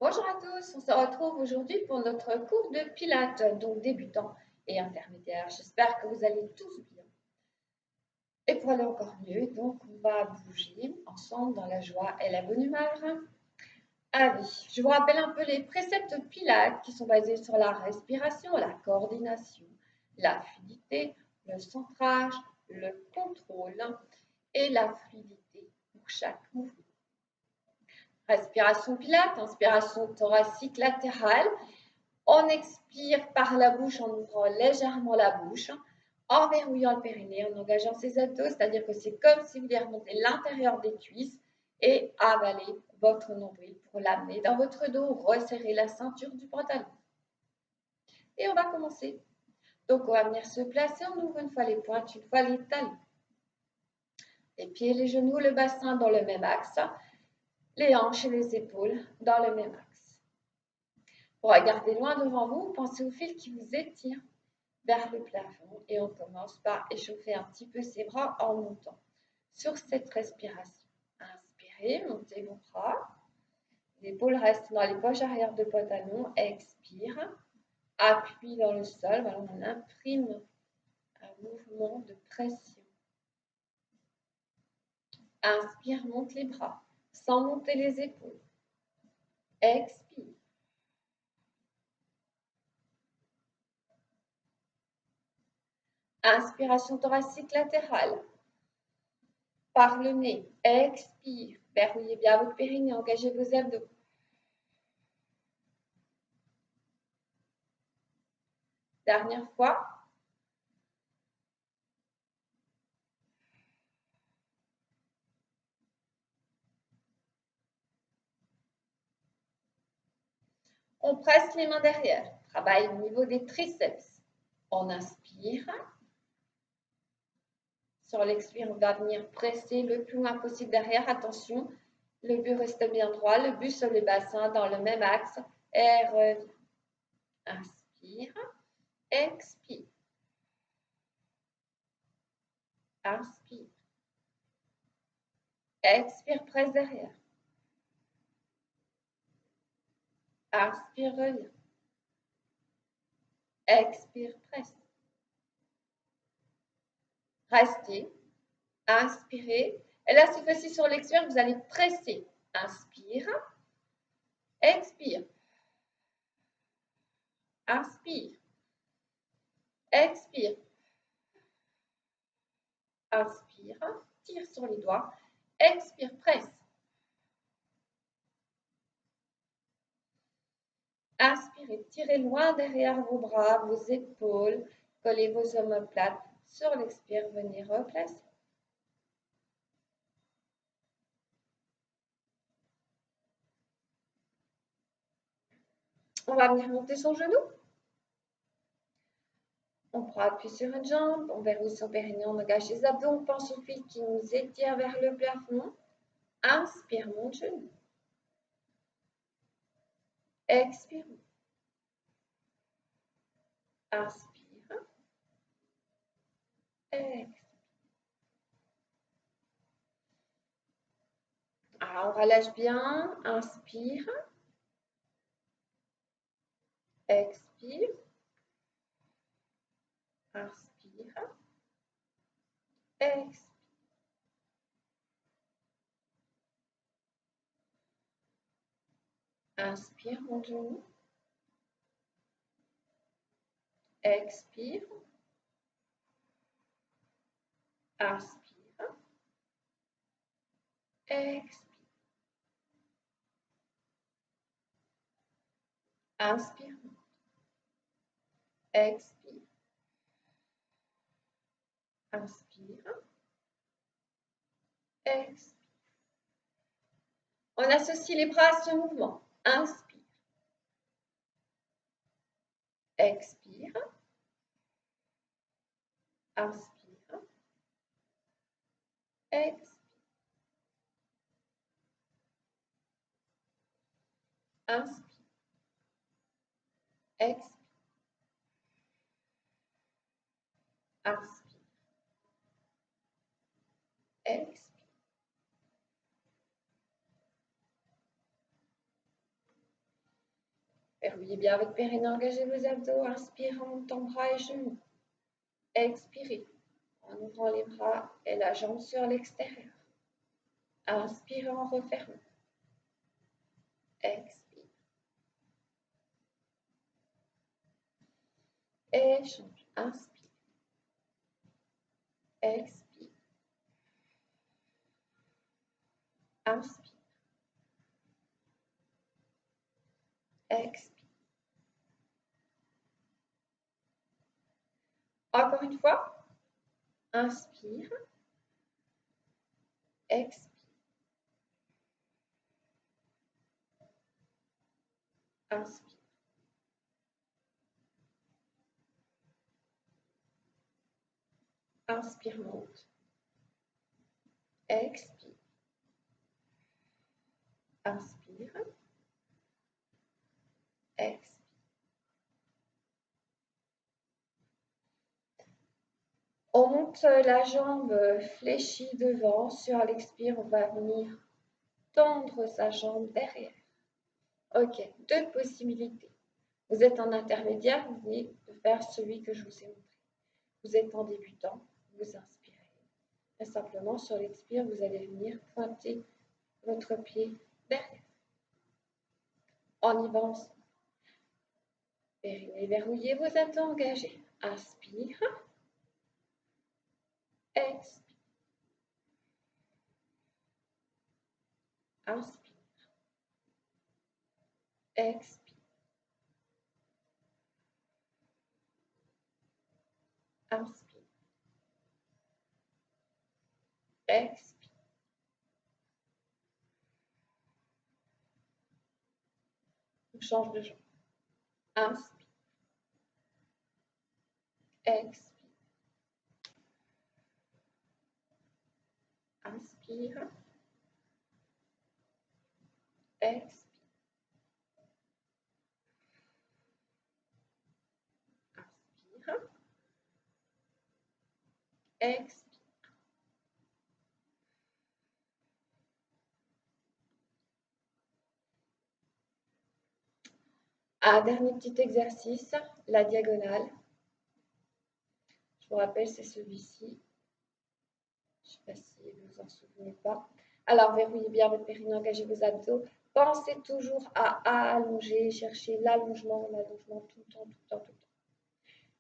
Bonjour à tous, on se retrouve aujourd'hui pour notre cours de pilates, donc débutant et intermédiaire. J'espère que vous allez tous bien. Et pour aller encore mieux, donc on va bouger ensemble dans la joie et la bonne humeur. Allez, je vous rappelle un peu les préceptes pilates qui sont basés sur la respiration, la coordination, la fluidité, le centrage, le contrôle et la fluidité pour chaque mouvement. Respiration pilates, inspiration thoracique latérale. On expire par la bouche en ouvrant légèrement la bouche, en verrouillant le périnée, en engageant ses abdos, c'est-à-dire que c'est comme si vous voulez remonter l'intérieur des cuisses et avaler votre nombril pour l'amener dans votre dos, resserrer la ceinture du pantalon. Et on va commencer. Donc on va venir se placer, on ouvre une fois les pointes, une fois les talons. Les pieds, les genoux, le bassin dans le même axe, les hanches et les épaules dans le même axe. Pour regarder loin devant vous, pensez au fil qui vous étire vers le plafond et on commence par échauffer un petit peu ses bras en montant sur cette respiration. Inspirez, montez vos bras, les épaules restent dans les poches arrière de pantalon, expire, appui dans le sol, voilà, on imprime un mouvement de pression. Inspire, monte les bras, sans monter les épaules. Expire. Inspiration thoracique latérale. Par le nez, expire. Verrouillez bien votre périnée, engagez vos abdos. Dernière fois. On presse les mains derrière. Travaille au niveau des triceps. On inspire. Sur l'expire, on va venir presser le plus loin possible derrière. Attention, le but reste bien droit. Le but sur le bassin dans le même axe. Et revient. Inspire. Expire. Inspire. Expire, presse derrière. Inspire, revient. Expire, presse. Restez. Inspirez. Et là, cette fois-ci, sur l'expire, vous allez presser. Inspire. Expire. Inspire. Expire. Inspire. Tire sur les doigts. Expire, presse. Inspirez, tirez loin derrière vos bras, vos épaules. Collez vos omoplates. Sur l'expire, venez replacer. On va venir monter son genou. On prend appui sur une jambe, on verrouille son périnée, on engage les abdos, on pense au fil qui nous étire vers le plafond. Inspire, monte genou. Expire. Inspire. Expire. Alors, on relâche bien. Inspire. Expire. Inspire. Expire. Inspire, mon genou. Expire. Inspire. Expire. Inspire. Expire. Inspire. Expire. On associe les bras à ce mouvement. Inspire. Expire. Inspire. Expire. Inspire. Expire. Inspire. Expire. Verrouillez bien votre périnée, engagez vos abdos, inspirez en montant bras et genoux. Expirez en ouvrant les bras et la jambe sur l'extérieur. Inspirez en refermant. Expire. Échange. Inspire. Expire. Inspire. Expire. Encore une fois. Inspire. Expire. Inspire. Inspire, monte. Expire. Inspire. Expire. On monte la jambe fléchie devant. Sur l'expire, on va venir tendre sa jambe derrière. Ok, deux possibilités. Vous êtes en intermédiaire, vous venez de faire celui que je vous ai montré. Vous êtes en débutant, vous inspirez. Et simplement, sur l'expire, vous allez venir pointer votre pied derrière. On y va ensemble. Périnée verrouillé, vos abdos engagés. Inspire. Expire. Inspire. Expire. Inspire. Expire. On change de jambe. Inspire. Expire. Inspire. Expire. Inspire. Expire. Un dernier petit exercice, la diagonale. Je vous rappelle, c'est celui-ci. Je ne sais pas si vous vous en souvenez pas. Alors, verrouillez bien votre périnée, engagez vos abdos. Pensez toujours à allonger, cherchez l'allongement tout le temps, tout le temps, tout le temps.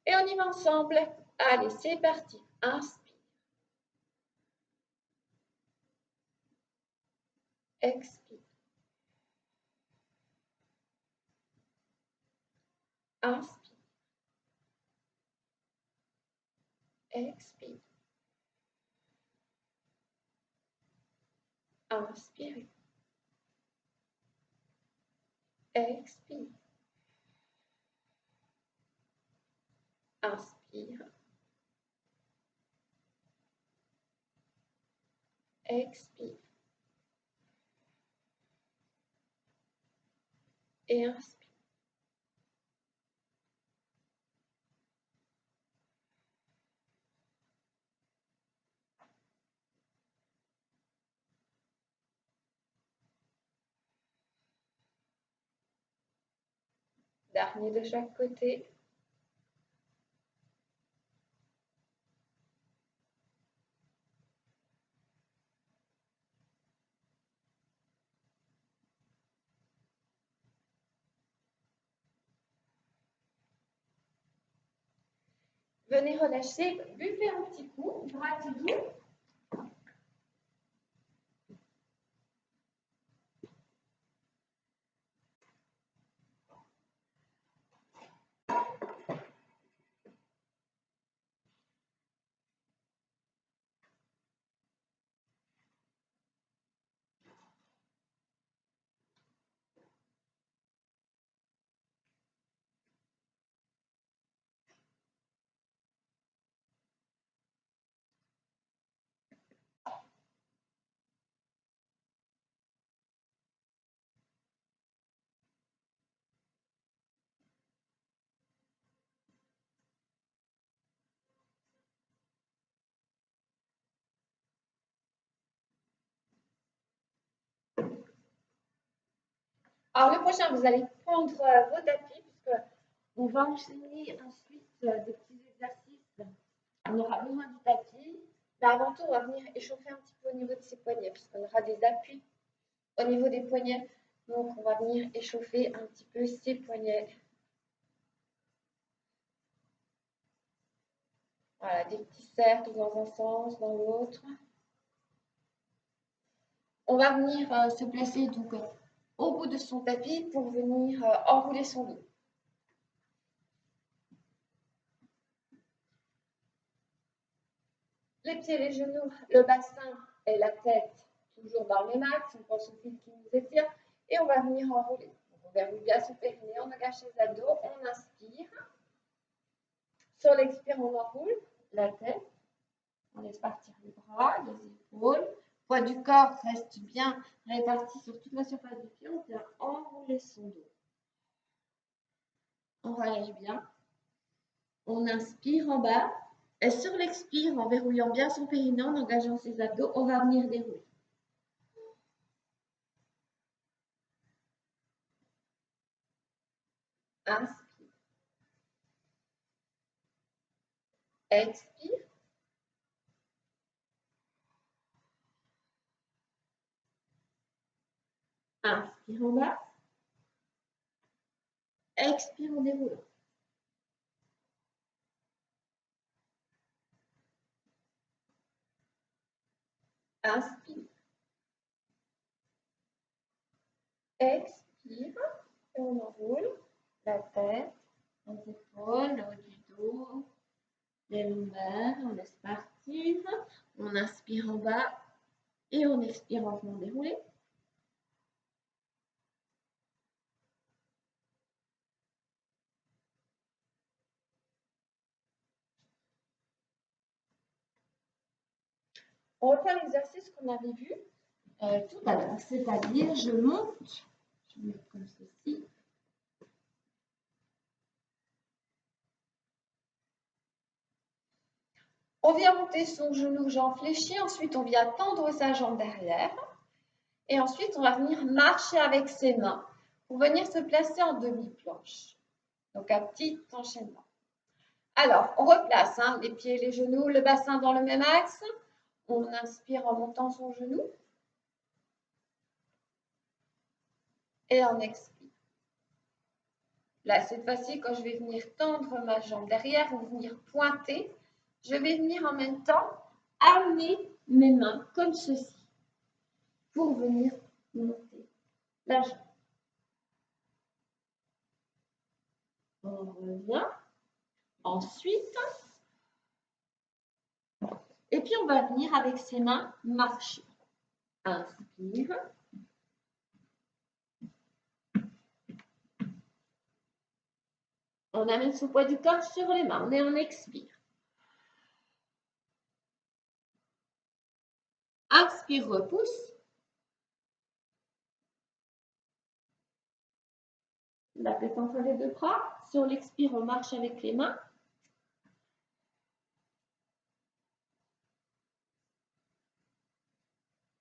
Et on y va ensemble. Allez, c'est parti. Inspire. Expire. Inspire. Expire. Inspirez. Expire. Inspire. Expire. Et inspire. Dernier de chaque côté. Venez relâcher, buvez un petit coup, grattez-vous. Alors, le prochain, vous allez prendre vos tapis, puisque on va enchaîner ensuite des petits exercices. On aura besoin du tapis. Mais avant tout, on va venir échauffer un petit peu au niveau de ses poignets, puisqu'on aura des appuis au niveau des poignets. Donc, on va venir échauffer un petit peu ses poignets. Voilà, des petits cercles dans un sens, dans l'autre. On va venir se placer donc au bout de son tapis pour venir enrouler son dos. Les pieds, les genoux, le bassin et la tête toujours dans le même axe. On pense au fil qui nous étire et on va venir enrouler. Donc, on verrouille bien son périnée, on engage ses abdos, on inspire. Sur l'expire, on enroule la tête. On laisse partir les bras, les épaules. Poids du corps reste bien réparti sur toute la surface du pied. On vient enrouler son dos. On relâche bien. On inspire en bas. Et sur l'expire, en verrouillant bien son périnée, en engageant ses abdos, on va venir dérouler. Inspire. Expire. Inspire en bas. Expire en déroulant. Inspire. Expire. Et on enroule la tête, les épaules, le haut du dos, les lombaires. On laisse partir. On inspire en bas et on expire en venant dérouler. On reprend l'exercice qu'on avait vu tout à l'heure, c'est-à-dire je monte, je vais mettre comme ceci. On vient monter son genou, jambe fléchie, ensuite on vient tendre sa jambe derrière et ensuite on va venir marcher avec ses mains pour venir se placer en demi-planche. Donc un petit enchaînement. Alors, on replace les pieds, les genoux, le bassin dans le même axe. On inspire en montant son genou. Et on expire. Là, cette fois-ci, quand je vais venir tendre ma jambe derrière ou venir pointer, je vais venir en même temps amener mes mains comme ceci pour venir monter la jambe. On revient. Ensuite, et puis on va venir avec ses mains marcher. Inspire. On amène son poids du corps sur les mains et on expire. Inspire, repousse. La tête entre les deux bras. Sur l'expire, on marche avec les mains.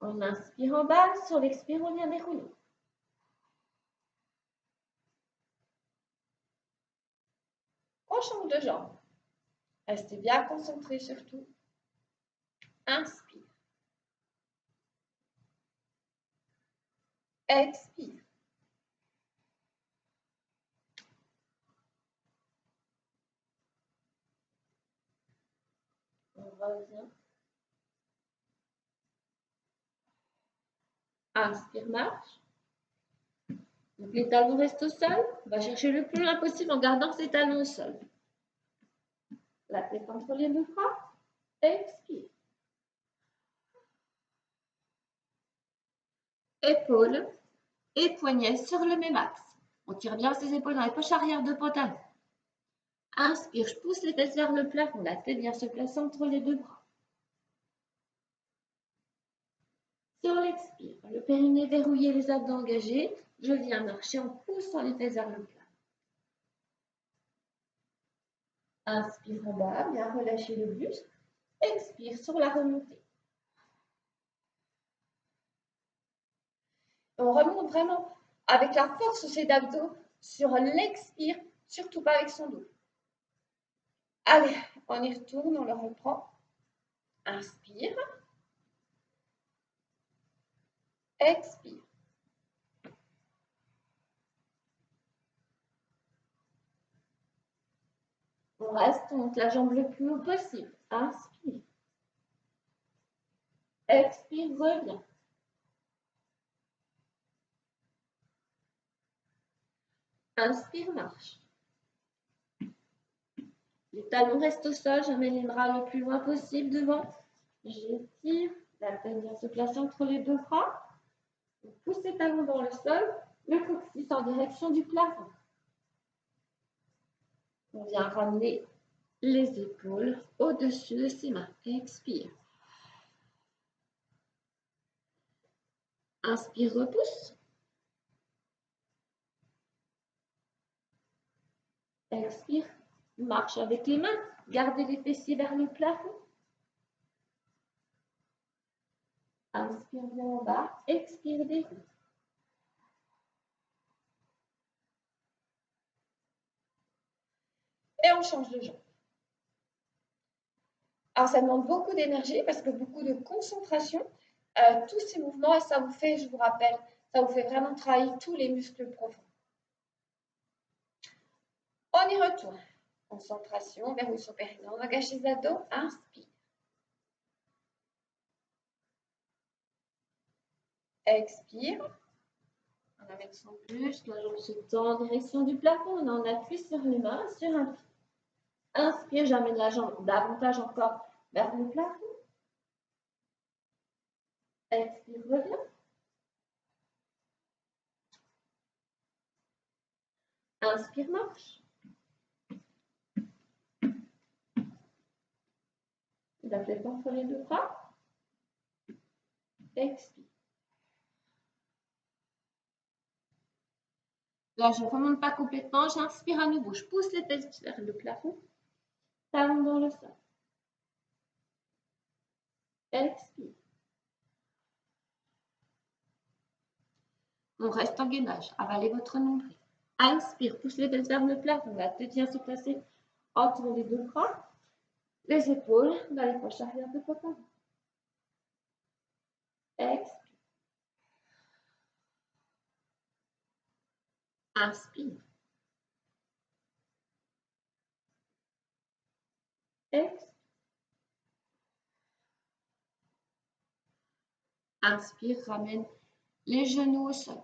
On inspire en bas. Sur l'expire, on vient dérouler. On change de jambe. Restez bien concentrés surtout. Inspire. Expire. On revient. Inspire, marche. Donc les talons restent au sol. On va chercher le plus loin possible en gardant ses talons au sol. La tête entre les deux bras. Expire. Épaules et poignets sur le même axe. On tire bien ses épaules dans les poches arrière de pantalon. Inspire, je pousse les fesses vers le plafond. La tête vient se placer entre les deux bras. Sur l'expire, le périnée verrouillé, les abdos engagés. Je viens marcher en poussant les fesses vers le plafond. Inspire en bas, bien relâcher le buste. Expire sur la remontée. On remonte vraiment avec la force ses abdos sur l'expire, surtout pas avec son dos. Allez, on y retourne, on le reprend. Inspire. Expire. On reste, on monte la jambe le plus haut possible. Inspire. Expire, reviens. Inspire, marche. Les talons restent au sol, j'amène les bras le plus loin possible devant. J'étire, la tête vient se placer entre les deux bras. On pousse les talons dans le sol, le coccyx en direction du plafond. On vient ramener les épaules au-dessus de ses mains. Expire. Inspire, repousse. Expire, marche avec les mains. Gardez les fessiers vers le plafond. Inspire bien en bas. Expire, déroule. Et on change de jambe. Alors, ça demande beaucoup d'énergie parce que beaucoup de concentration. Tous ces mouvements, et ça vous fait, je vous rappelle, ça vous fait vraiment travailler tous les muscles profonds. On y retourne. Concentration, verrouille sur périnée. On engage les abdos. Inspire. Expire. On amène son buste, la jambe se tend en direction du plafond. On en appuie sur les mains, sur un pied. Inspire, j'amène la jambe davantage encore vers le plafond. Expire, reviens. Inspire, marche. La tête entre les deux bras. Expire. Là, je ne remonte pas complètement, j'inspire à nouveau. Je pousse les têtes vers le plafond. Talon dans le sol. Expire. On reste en gainage. Avalez votre nombril. Inspire, pousse les têtes vers le plafond. La tête vient se placer entre les deux bras. Les épaules dans les poches arrière de votre Expire. Inspire. Expire. Inspire, ramène les genoux au sol.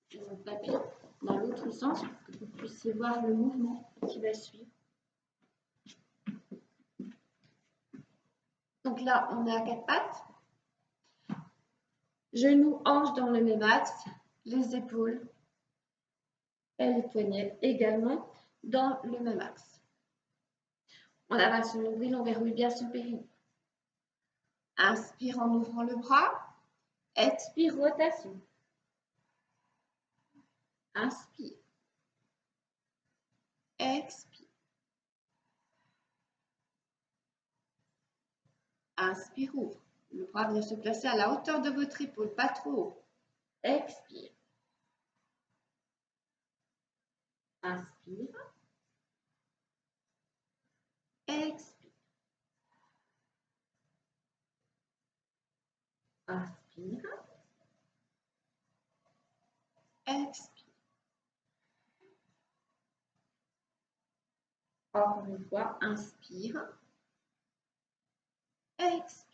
Je vais taper dans l'autre sens pour que vous puissiez voir le mouvement qui va suivre. Donc là, on est à quatre pattes. Genoux, hanches dans le même axe. Les épaules et les poignets également dans le même axe. On avale son nombril, on verrouille bien son périnée. Inspire en ouvrant le bras. Expire, rotation. Inspire. Expire. Inspire, ouvre. Le bras vient se placer à la hauteur de votre épaule, pas trop haut. Expire. Inspire. Expire. Inspire. Expire. Encore une fois, inspire. Expire.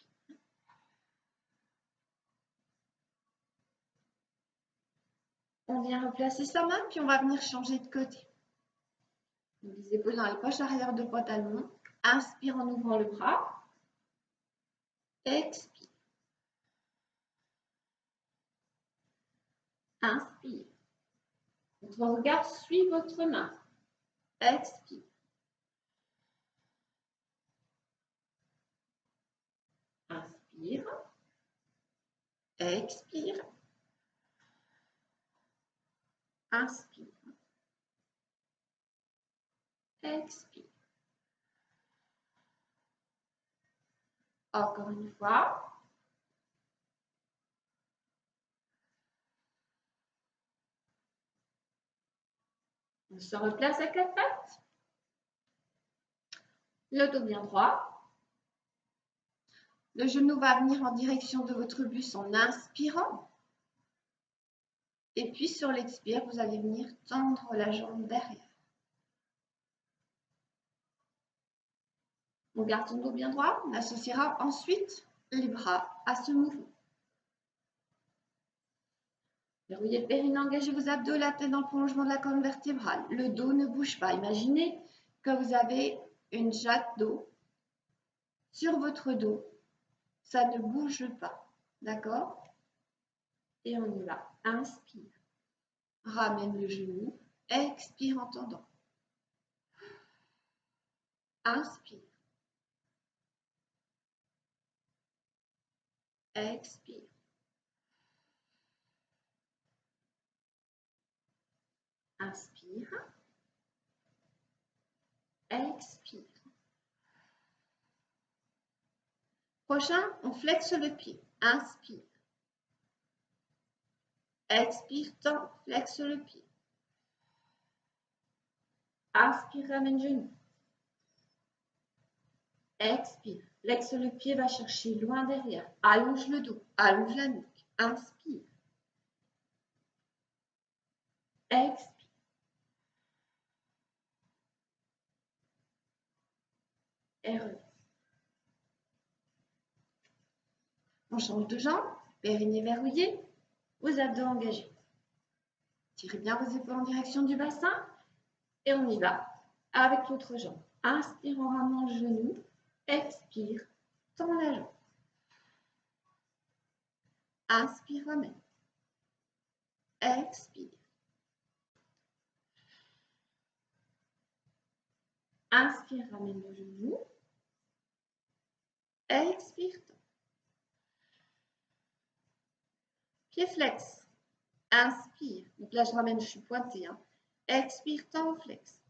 On vient replacer sa main, puis on va venir changer de côté. Les épaules dans les poches arrière de pantalon. Inspire en ouvrant le bras. Expire. Inspire. Votre regard suit votre main. Expire. Inspire. Expire. Inspire. Expire. Encore une fois. On se replace à quatre pattes. Le dos bien droit. Le genou va venir en direction de votre buste en inspirant. Et puis sur l'expire, vous allez venir tendre la jambe derrière. On garde son dos bien droit. On associera ensuite les bras à ce mouvement. Verrouillez le périnée, engagez vos abdos, la tête dans le prolongement de la colonne vertébrale. Le dos ne bouge pas. Imaginez que vous avez une jatte d'eau sur votre dos. Ça ne bouge pas. D'accord? Et on y va. Inspire. Ramène le genou. Expire en tendant. Inspire. Expire. Inspire. Expire. Prochain, on flexe le pied. Inspire. Expire, tend, flexe le pied. Inspire, ramène genou. Expire. Flexe le pied, va chercher loin derrière. Allonge le dos, allonge la nuque. Inspire. Expire. Et relâche. On change de jambe, périnée verrouillé, vos abdos engagés. Tirez bien vos épaules en direction du bassin et on y va avec l'autre jambe. Inspire en ramenant le genou, expire, tend la jambe. Inspire, ramène. Expire. Inspire, ramène le genou. Expire, tend. Pied flex. Inspire. Donc là, je ramène, je suis pointée. Expire, tend, flex.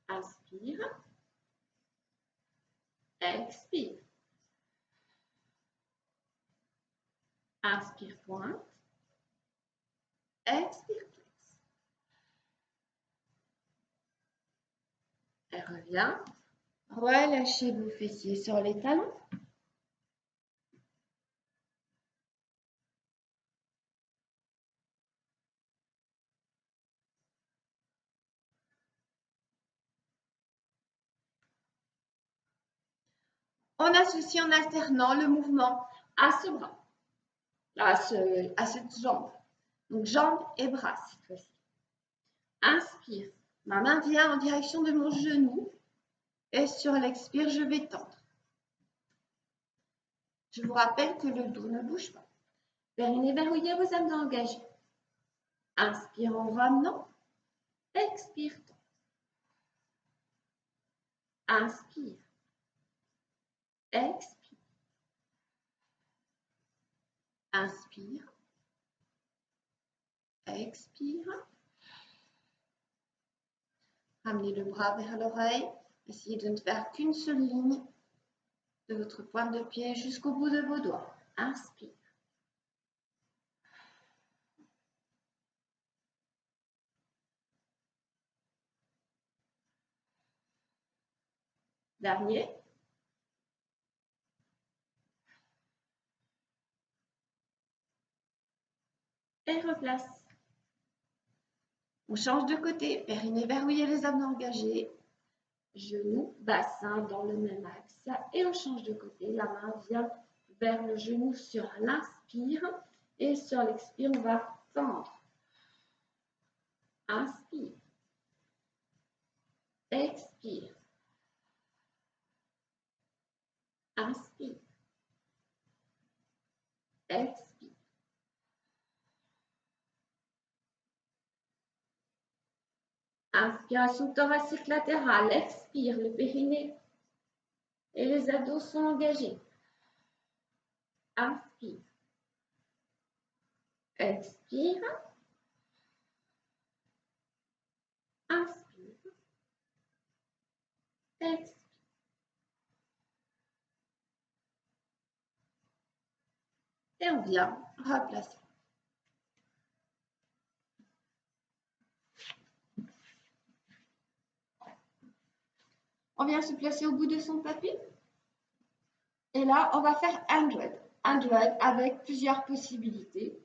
Inspire. Expire. Inspire, pointe. Expire, flex. Elle revient. Relâchez vos fessiers sur les talons. On associe en alternant le mouvement à ce bras, à cette jambe. Donc, jambe et bras cette fois-ci. Inspire. Ma main vient en direction de mon genou. Et sur l'expire, je vais tendre. Je vous rappelle que le dos ne bouge pas. Périnée verrouillé, vos abdos engagés. Inspire en ramenant. Expire. Inspire. Expire. Inspire. Expire. Ramenez le bras vers l'oreille. Essayez de ne faire qu'une seule ligne de votre pointe de pied jusqu'au bout de vos doigts. Inspire. Dernier. Et replace. On change de côté. Périnée verrouillé, les abdos engagés. Genou, bassin dans le même axe. Et on change de côté. La main vient vers le genou sur l'inspire. Et sur l'expire, on va tendre. Inspire. Expire. Inspire. Expire. Inspiration thoracique latérale. Expire, le périnée et les abdos sont engagés. Inspire. Expire. Inspire. Expire. Et on vient replacer. On vient se placer au bout de son tapis. Et là, on va faire 100. 100 avec plusieurs possibilités,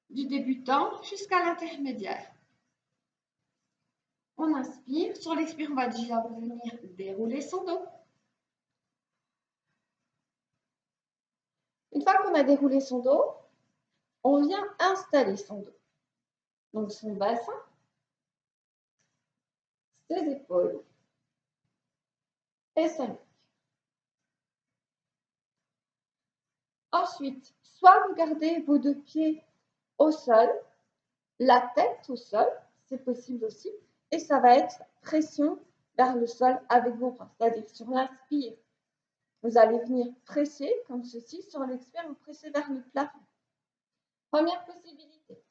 du débutant jusqu'à l'intermédiaire. On inspire. Sur l'expire, on va déjà venir dérouler son dos. Une fois qu'on a déroulé son dos, on vient installer son dos. Donc son bassin, ses épaules et sa nuque. Ensuite, soit vous gardez vos deux pieds au sol, la tête au sol, c'est possible aussi, et ça va être pression vers le sol avec vos bras. C'est-à-dire sur l'inspire, vous allez venir presser comme ceci, sur l'expire, vous pressez vers le plafond. Première possibilité.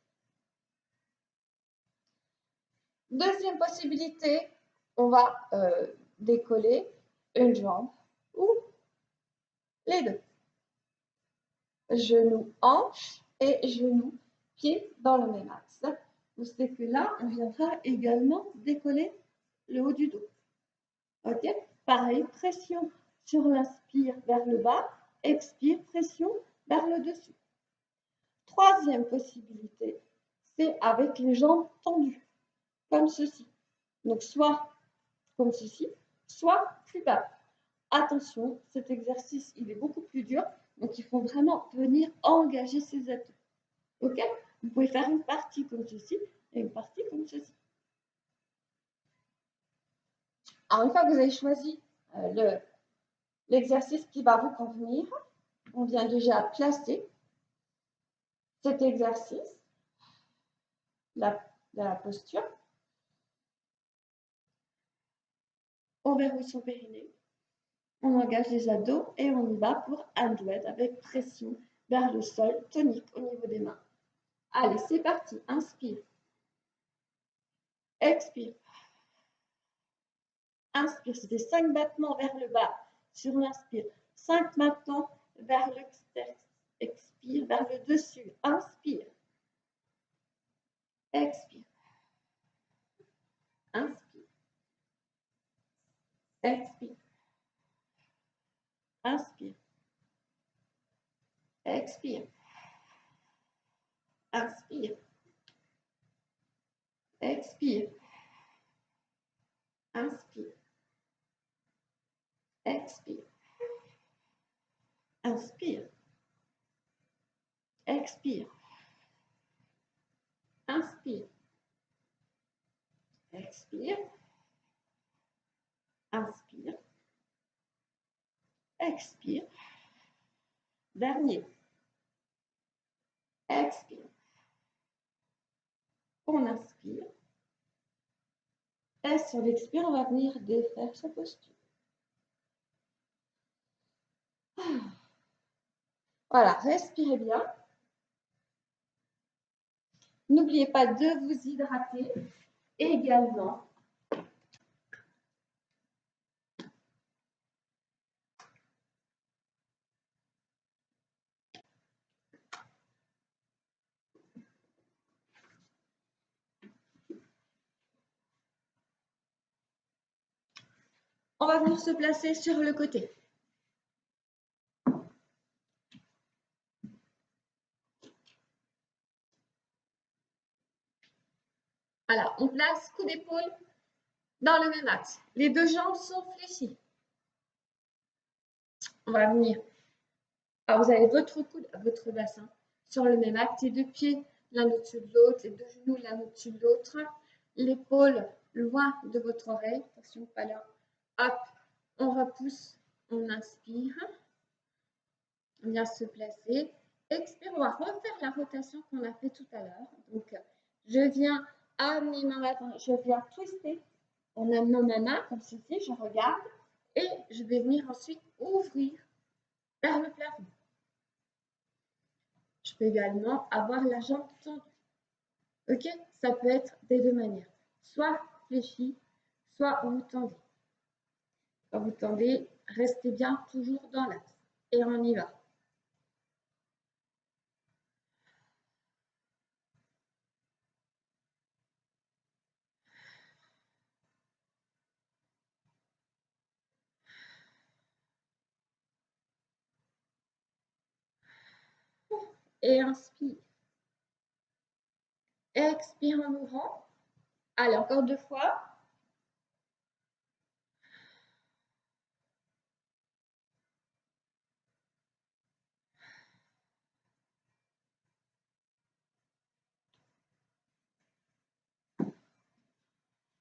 Deuxième possibilité, on va décoller une jambe ou les deux. Genou, hanche et genou, pied dans le même axe. Vous savez que là, on viendra également décoller le haut du dos. Ok? Pareil, pression sur l'inspire vers le bas, expire, pression vers le dessus. Troisième possibilité, c'est avec les jambes tendues, comme ceci. Donc, soit comme ceci, soit plus bas. Attention, cet exercice, il est beaucoup plus dur, donc il faut vraiment venir engager ses atouts. Ok? Vous pouvez faire une partie comme ceci et une partie comme ceci. Alors, une fois que vous avez choisi l'exercice qui va vous convenir, on vient déjà placer cet exercice, la posture. On verrouille son périnée, on engage les abdos et on y va pour un duet avec pression vers le sol, tonique au niveau des mains. Allez, c'est parti. Inspire. Expire. Inspire, c'était 5 battements vers le bas sur l'inspire. 5 battements vers l'extérieur. Expire, vers le dessus. Inspire. Expire. Inspire. Expire. Inspire. Expire. Inspire. Expire. Inspire. Expire. Inspire. Expire. Inspire. Expire. Inspire. Expire. Dernier. Expire. On inspire. Et sur l'expire, on va venir défaire sa posture. Voilà, respirez bien. N'oubliez pas de vous hydrater également. On va venir se placer sur le côté. Alors, on place coup d'épaule dans le même axe. Les deux jambes sont fléchies. On va venir. Alors, vous avez votre coude, votre bassin sur le même axe. Les deux pieds l'un au-dessus de l'autre, les deux genoux l'un au-dessus de l'autre. L'épaule loin de votre oreille. Attention, pas là. Hop, on repousse, on inspire. On vient se placer. Expire, on va refaire la rotation qu'on a fait tout à l'heure. Donc, je viens amener ma main, je viens twister en amenant ma main comme ceci, je regarde et je vais venir ensuite ouvrir vers le plafond. Je peux également avoir la jambe tendue. Ok? Ça peut être des deux manières. Soit fléchi, soit vous tendez. Quand vous tendez, restez bien toujours dans l'axe. Et on y va. et inspire. Expire en ouvrant. Allez, encore 2 fois.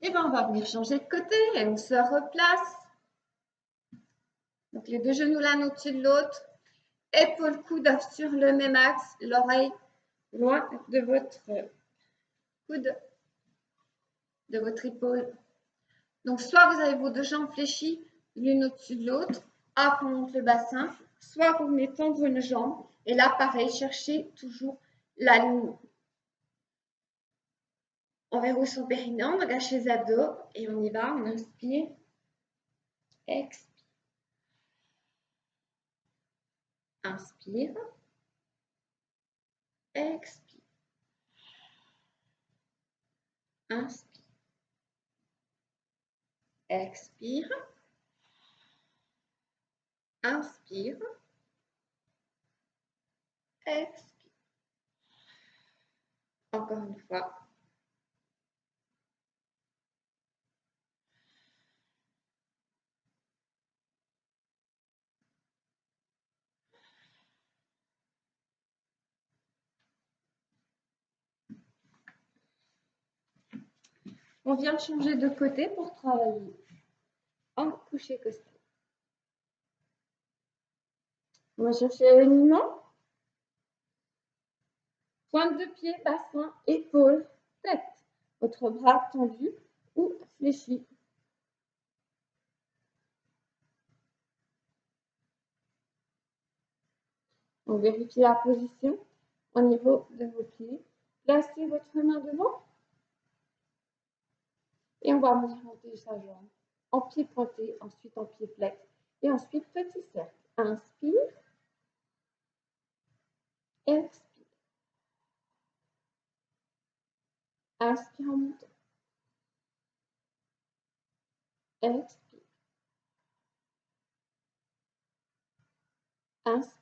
Et bien, on va venir changer de côté et on se replace. Donc, les 2 genoux l'un au-dessus de l'autre. Épaules, coude sur le même axe. L'oreille loin de votre coude, de votre épaule. Donc, soit vous avez vos 2 jambes fléchies, l'une au-dessus de l'autre. Hop, on monte le bassin. Soit vous venez tendre une jambe. Et là, pareil, cherchez toujours l'alignement. On verrouille son périnée, on engage les abdos et on y va. On inspire, expire. Inspire, expire. Inspire, expire. Inspire, expire. Encore une fois. On vient de changer de côté pour travailler en couché costal. On va chercher l'alignement. Pointe de pied, bassin, épaule, tête. Votre bras tendu ou fléchi. On vérifie la position au niveau de vos pieds. Placez votre main devant. Et on va venir monter sa jambe en pied pointé, ensuite en pied flex. Et ensuite, petit cercle. Inspire. Expire. Inspire en montant. Expire. Inspire.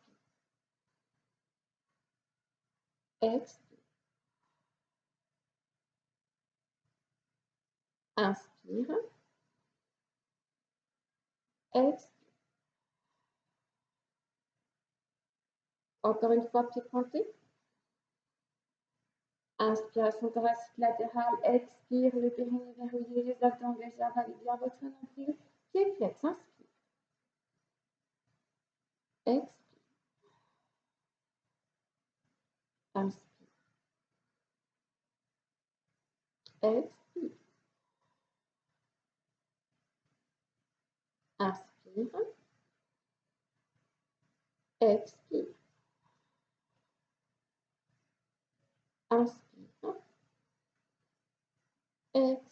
Expire. Inspire. Expire. Encore une fois, pied pointé. Inspiration thoracique latérale. Expire, le périnée verrouillé, les abdos engagés, avalez bien votre nombril. Pied flex. Inspire. Expire. Inspire. Expire. Inspire. Expire. Inspire. Expire.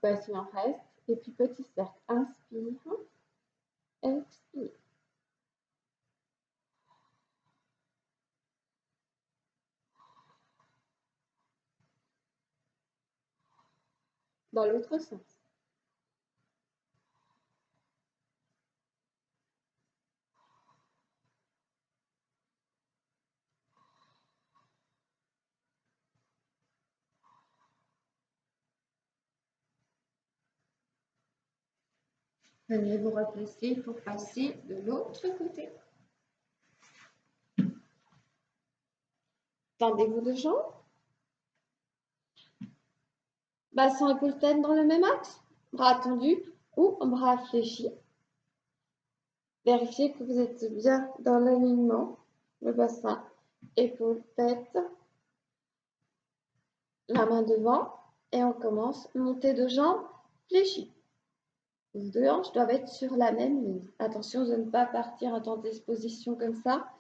Voici un reste. Et puis petit cercle. Inspire. Expire. Dans l'autre sens. Venez vous replacer pour passer de l'autre côté. Tendez-vous de jambes. Bassin épaule tête dans le même axe. Bras tendus ou bras fléchis. Vérifiez que vous êtes bien dans l'alignement. Le bassin épaule tête. La main devant. Et on commence. Montée de jambes fléchie. Les 2 hanches doivent être sur la même ligne. Attention de ne pas partir dans des positions comme ça.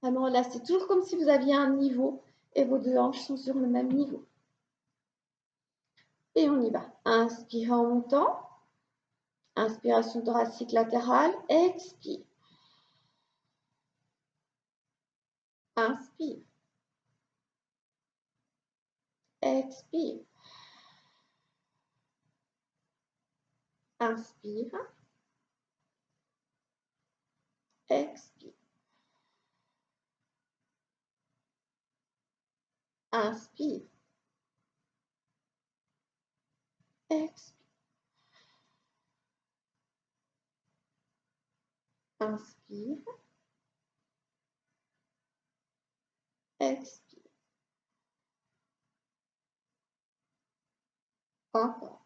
Vraiment là, c'est toujours comme si vous aviez un niveau et vos 2 hanches sont sur le même niveau. Et on y va. Inspire en montant. Inspiration thoracique latérale. Expire. Inspire. Expire. Inspire. Expire. Inspire. Expire. Inspire. Expire. Encore.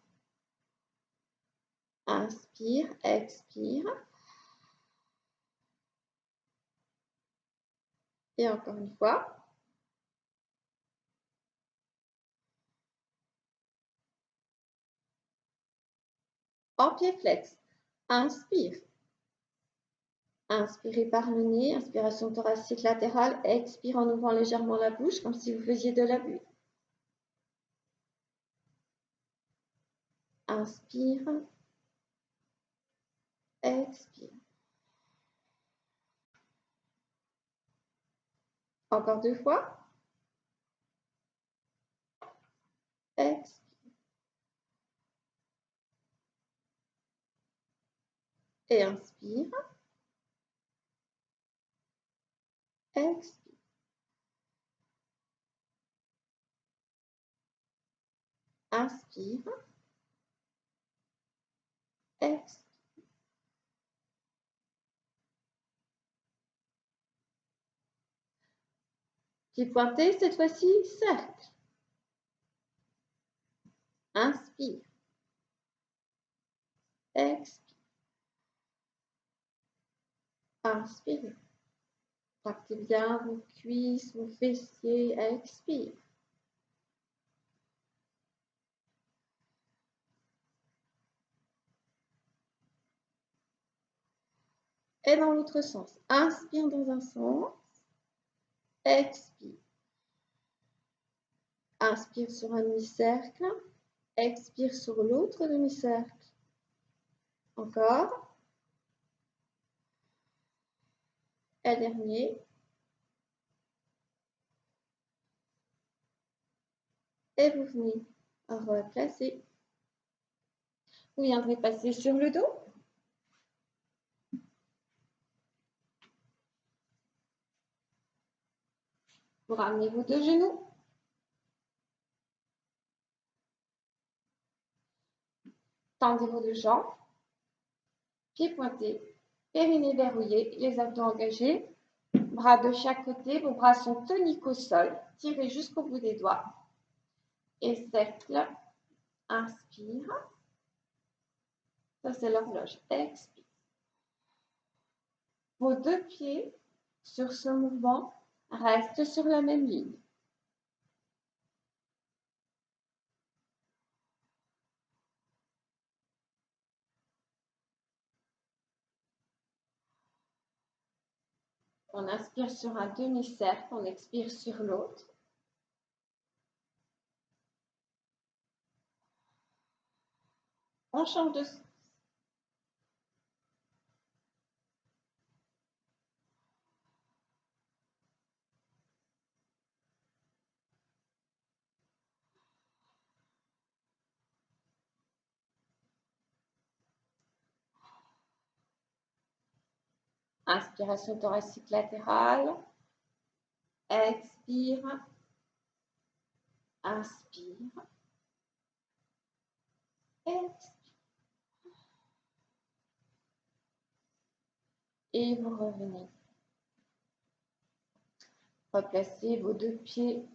Inspire, expire. Et encore une fois. En pied flex. Inspire. Inspirez par le nez, inspiration thoracique latérale. Expire en ouvrant légèrement la bouche, comme si vous faisiez de la buée. Inspire. Expire. Encore 2 fois. Expire. Et inspire. Expire. Inspire. Expire. Pied pointé, cette fois-ci, cercle. Inspire. Expire. Inspire. Tractez bien vos cuisses, vos fessiers. Expire. Et dans l'autre sens. Inspire dans un sens. Expire. Inspire sur un demi-cercle. Expire sur l'autre demi-cercle. Encore. Et dernier. Et vous venez replacer. Vous viendrez passer sur le dos. Vous ramenez vos deux genoux. Tendez vos deux jambes. Pieds pointés. Périnée verrouillé. Les abdos engagés. Bras de chaque côté. Vos bras sont toniques au sol. Tirez jusqu'au bout des doigts. Et cercle. Inspire. Ça, c'est l'horloge. Expire. Vos deux pieds sur ce mouvement restent sur la même ligne. On inspire sur un demi-cercle, on expire sur l'autre. On change de sens. Inspiration thoracique latérale. Expire. Inspire. Expire. Et vous revenez. Replacez vos deux pieds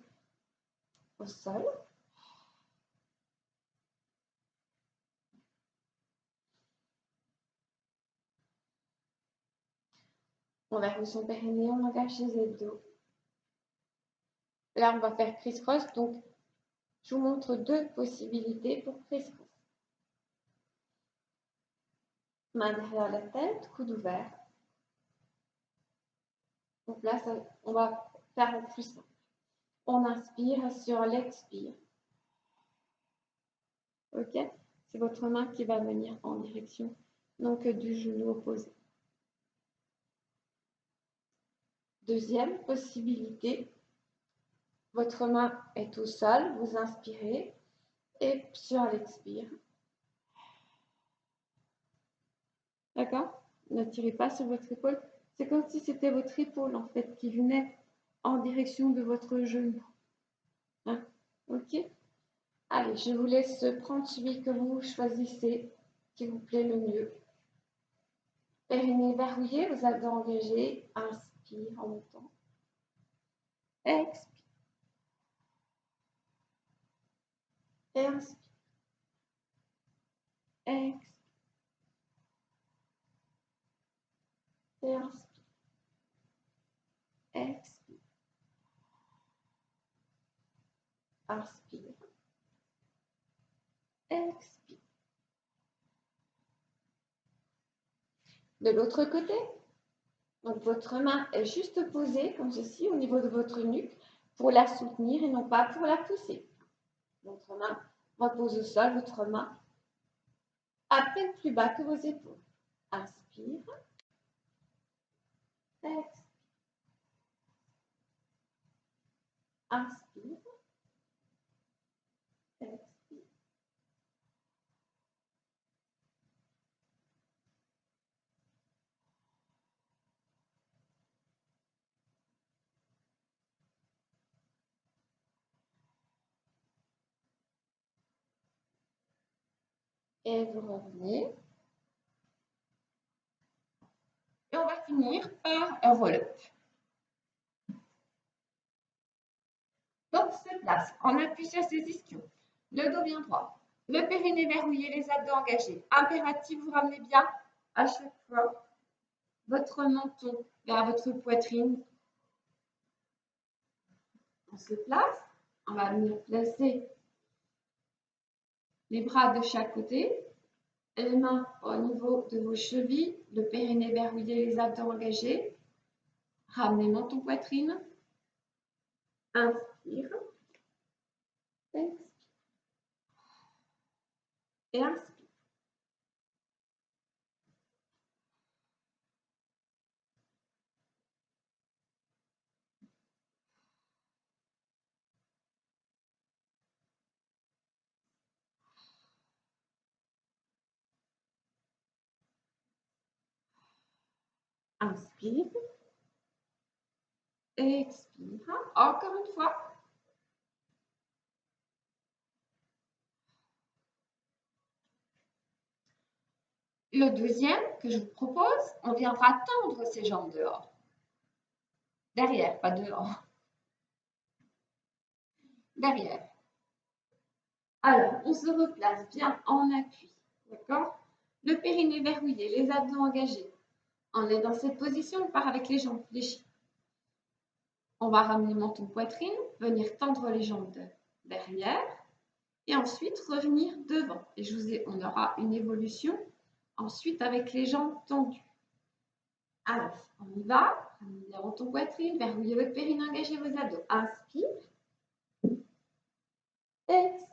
au sol. On va son périnée, on engage les abdos. Là, on va faire criss-cross. Donc, je vous montre deux possibilités pour criss-cross. Main derrière la tête, coude ouvert. Donc là, on va faire le plus simple. On inspire sur l'expire. Ok? C'est votre main qui va venir en direction, donc du genou opposé. Deuxième possibilité, votre main est au sol, vous inspirez et sur l'expire, D'accord? Ne tirez pas sur votre épaule. C'est comme si c'était votre épaule, en fait, qui venait en direction de votre genou. Hein? Ok? Allez, je vous laisse prendre celui que vous choisissez, qui vous plaît le mieux. Périnée verrouillé, vous avez engagé. Inspire en montant. Expire. Et inspire. Expire. Et inspire. Expire. Inspire. Expire. De l'autre côté, donc votre main est juste posée comme ceci au niveau de votre nuque pour la soutenir et non pas pour la pousser. Votre main repose au sol, votre main à peine plus bas que vos épaules. Inspire. Expire. Inspire. Expire. Et vous revenez. Et on va finir par un roll-up. Donc, se place, on appuie sur ses ischions. Le dos bien droit. Le périnée verrouillé, les abdos engagés. Impératif, vous ramenez bien à chaque fois votre menton vers votre poitrine. On se place. On va venir placer les bras de chaque côté. Les mains au niveau de vos chevilles. Le périnée verrouillé, les abdos engagés. Ramenez menton poitrine. Inspire. Expire. Et inspire. Inspire. Expire. Encore une fois. Le deuxième que je vous propose, on viendra tendre ses jambes dehors. Derrière, pas dehors. Derrière. Alors, on se replace bien en appui. D'accord? Le périnée verrouillé, les abdos engagés. On est dans cette position, on part avec les jambes fléchies. On va ramener menton poitrine, venir tendre les jambes derrière et ensuite revenir devant. Et on aura une évolution ensuite avec les jambes tendues. Allez, on y va. Ramenez menton poitrine, verrouillez votre périnée, engagez vos abdos. Inspire. Expire.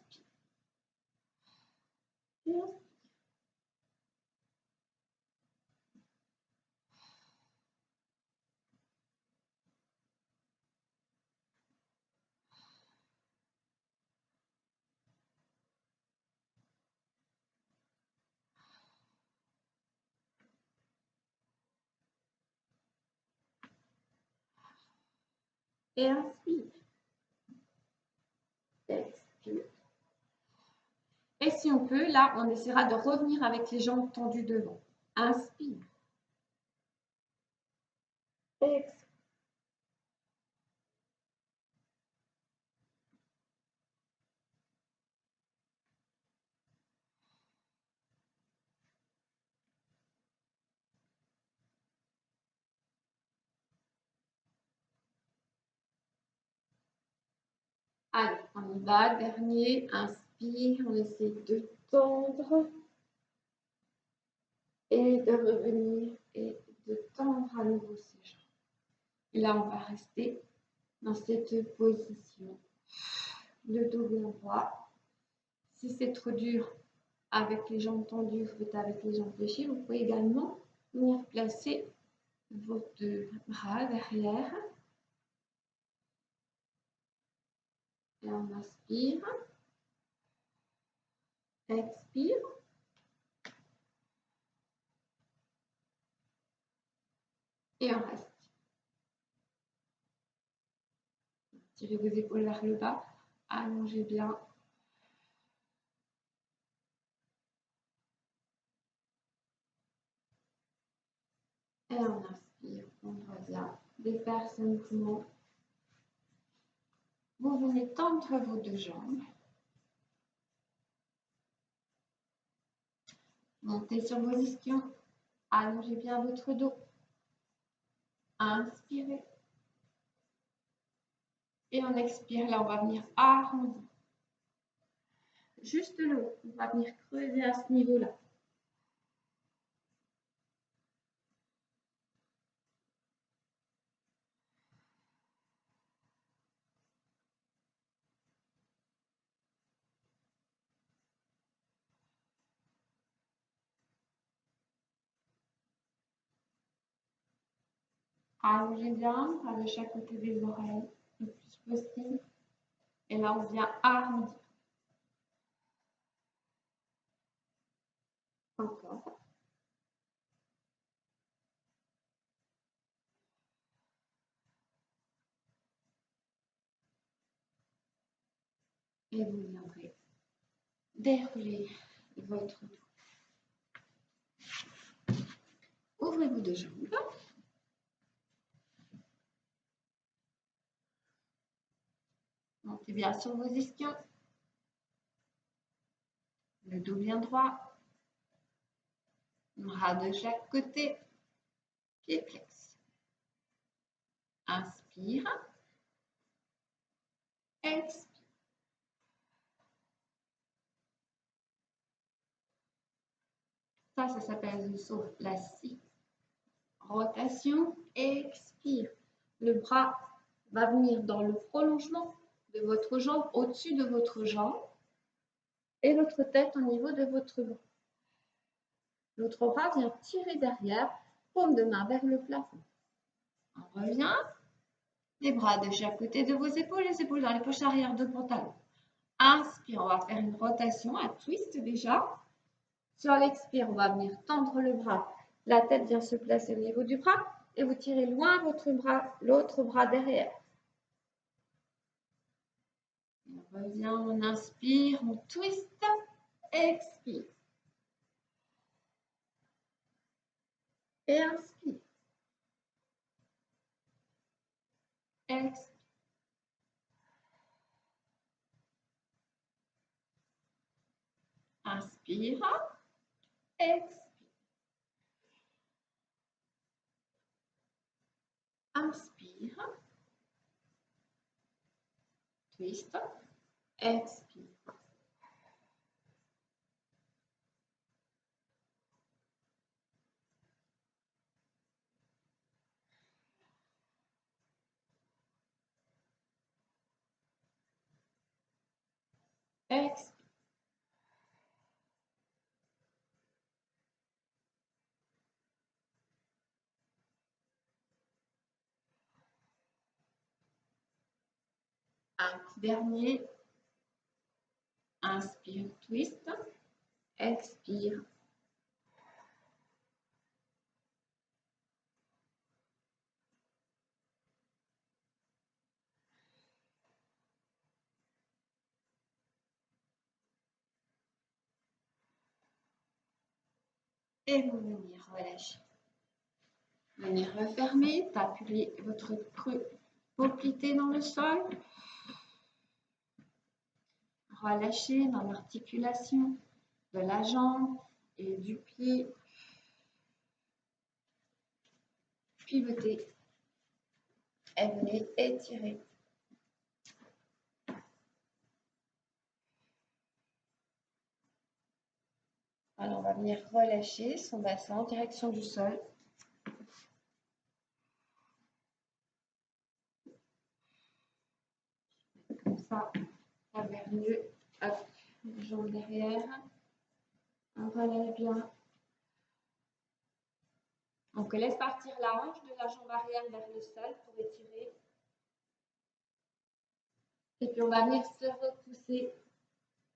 Et inspire. Expire. Et si on peut, là, on essaiera de revenir avec les jambes tendues devant. Inspire. Expire. Allez, on y va. Dernier, inspire. On essaie de tendre et de revenir et de tendre à nouveau ses jambes. Et là, on va rester dans cette position. Le dos bien droit. Si c'est trop dur avec les jambes tendues, vous faites avec les jambes fléchies. Vous pouvez également venir placer vos deux bras derrière. Et on inspire. Expire. Et on reste. Tirez vos épaules vers le bas. Allongez bien. Et on inspire. On revient. Défaire ce mouvement. Vous venez tendre vos deux jambes. Montez sur vos ischions. Allongez bien votre dos. Inspirez. Et on expire. Là, on va venir arrondir. Juste le haut. On va venir creuser à ce niveau-là. Allongez bien, bras de chaque côté des oreilles, le plus possible. Et là, on vient arrondir. Encore. Et vous viendrez dérouler votre dos. Ouvrez vos deux jambes. Montez bien sur vos ischions. Le dos bien droit. Bras de chaque côté. Pieds flex. Inspire. Expire. Ça s'appelle le saut, la scie. Rotation. Expire. Le bras va venir dans le prolongement de votre jambe, au-dessus de votre jambe, et l'autre tête au niveau de votre bras. L'autre bras vient tirer derrière, paume de main vers le plafond. On revient, les bras de chaque côté de vos épaules, les épaules dans les poches arrière de pantalon. Inspire, on va faire une rotation, un twist déjà. Sur l'expire, on va venir tendre le bras. La tête vient se placer au niveau du bras et vous tirez loin votre bras, l'autre bras derrière. On revient, on inspire, on twist, expire. Et inspire. Expire. Inspire. Expire. Inspire. Twist. Expire. Expire. Un petit dernier. Inspire, twist. Expire. Et vous venez relâcher. Venez refermer, appuyez votre creux poplité dans le sol. Relâchez dans l'articulation de la jambe et du pied. Pivotez et venez étirer. Alors, on va venir relâcher son bassin en direction du sol. Comme ça va mieux. Hop, les jambes derrière. On relève bien. Donc, laisse partir la hanche de la jambe arrière vers le sol pour étirer. Et puis, on va venir se repousser.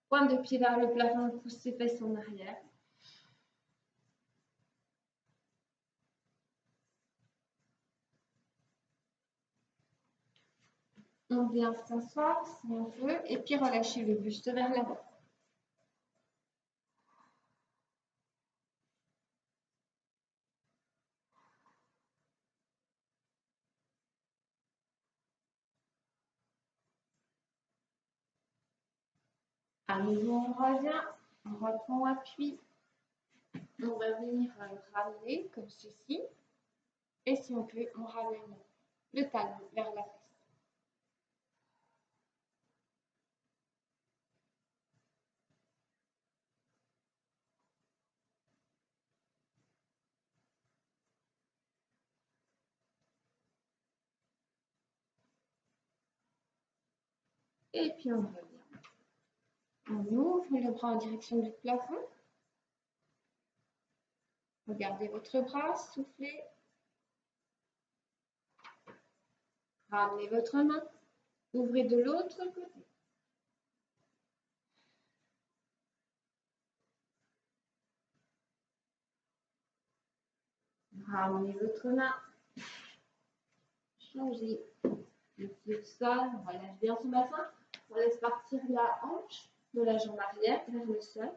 Pointe de pied vers le plafond, pousse ses fesses en arrière. On vient s'asseoir si on veut et puis relâcher le buste vers l'avant. À nouveau, on revient, on reprend appui. On va venir ramener comme ceci. Et si on peut, on ramène le talon vers la fesse. Et puis on revient. On ouvre le bras en direction du plafond. Regardez votre bras, soufflez. Ramenez votre main. Ouvrez de l'autre côté. Ramenez votre main. Changez le pied au sol. On relâche bien son bassin. On laisse partir la hanche de la jambe arrière vers le sol.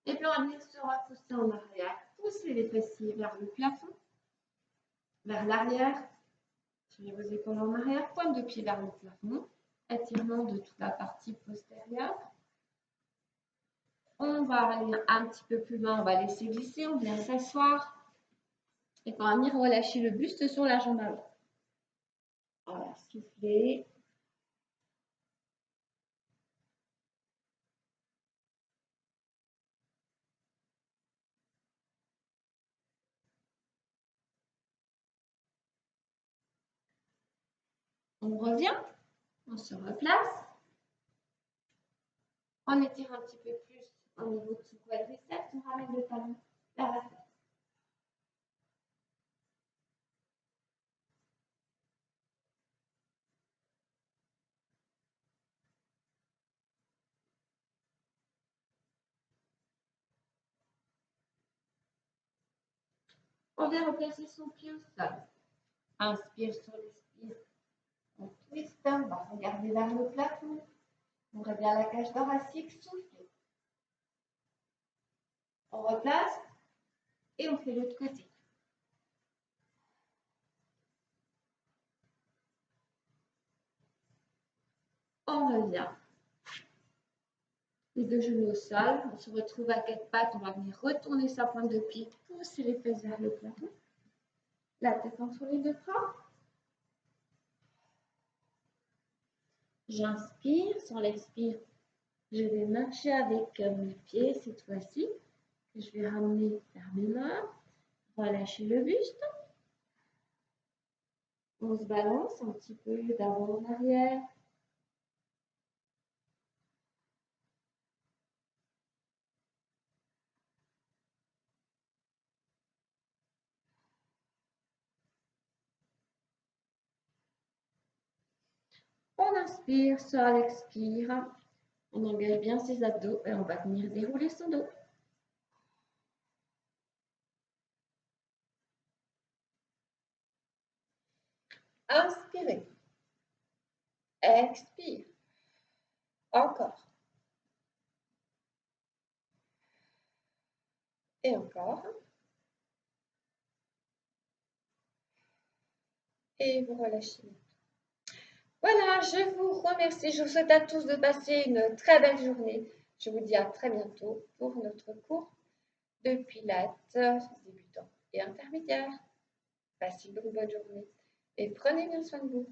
Et puis on va venir se repousser en arrière. Poussez les fessiers vers le plafond, vers l'arrière. Tirez vos épaules en arrière, pointe de pied vers le plafond. Étirement de toute la partie postérieure. On va aller un petit peu plus loin, on va laisser glisser, on vient s'asseoir. Et on va venir relâcher le buste sur la jambe avant. Voilà, soufflez. On revient, on se replace. On étire un petit peu plus au niveau de son quadriceps, on ramène le talon vers la tête. On vient replacer son pied au sol. Inspire sur l'expire. On twist, on va regarder vers le plafond. On revient à la cage thoracique, soufflez. On replace et on fait l'autre côté. On revient. Les deux genoux au sol, on se retrouve à quatre pattes, on va venir retourner sa pointe de pied, pousser les fesses vers le plafond. La tête entre les deux bras. J'inspire, sur l'expire, je vais marcher avec mes pieds cette fois-ci. Je vais ramener vers mes mains, relâcher le buste. On se balance un petit peu d'avant en arrière. On inspire, sur l'expire. On engage bien ses abdos et on va venir dérouler son dos. Inspirez. Expire. Encore. Et encore. Et vous relâchez. Voilà, je vous remercie. Je vous souhaite à tous de passer une très belle journée. Je vous dis à très bientôt pour notre cours de pilates débutant et intermédiaire. Passez une bonne journée et prenez bien soin de vous.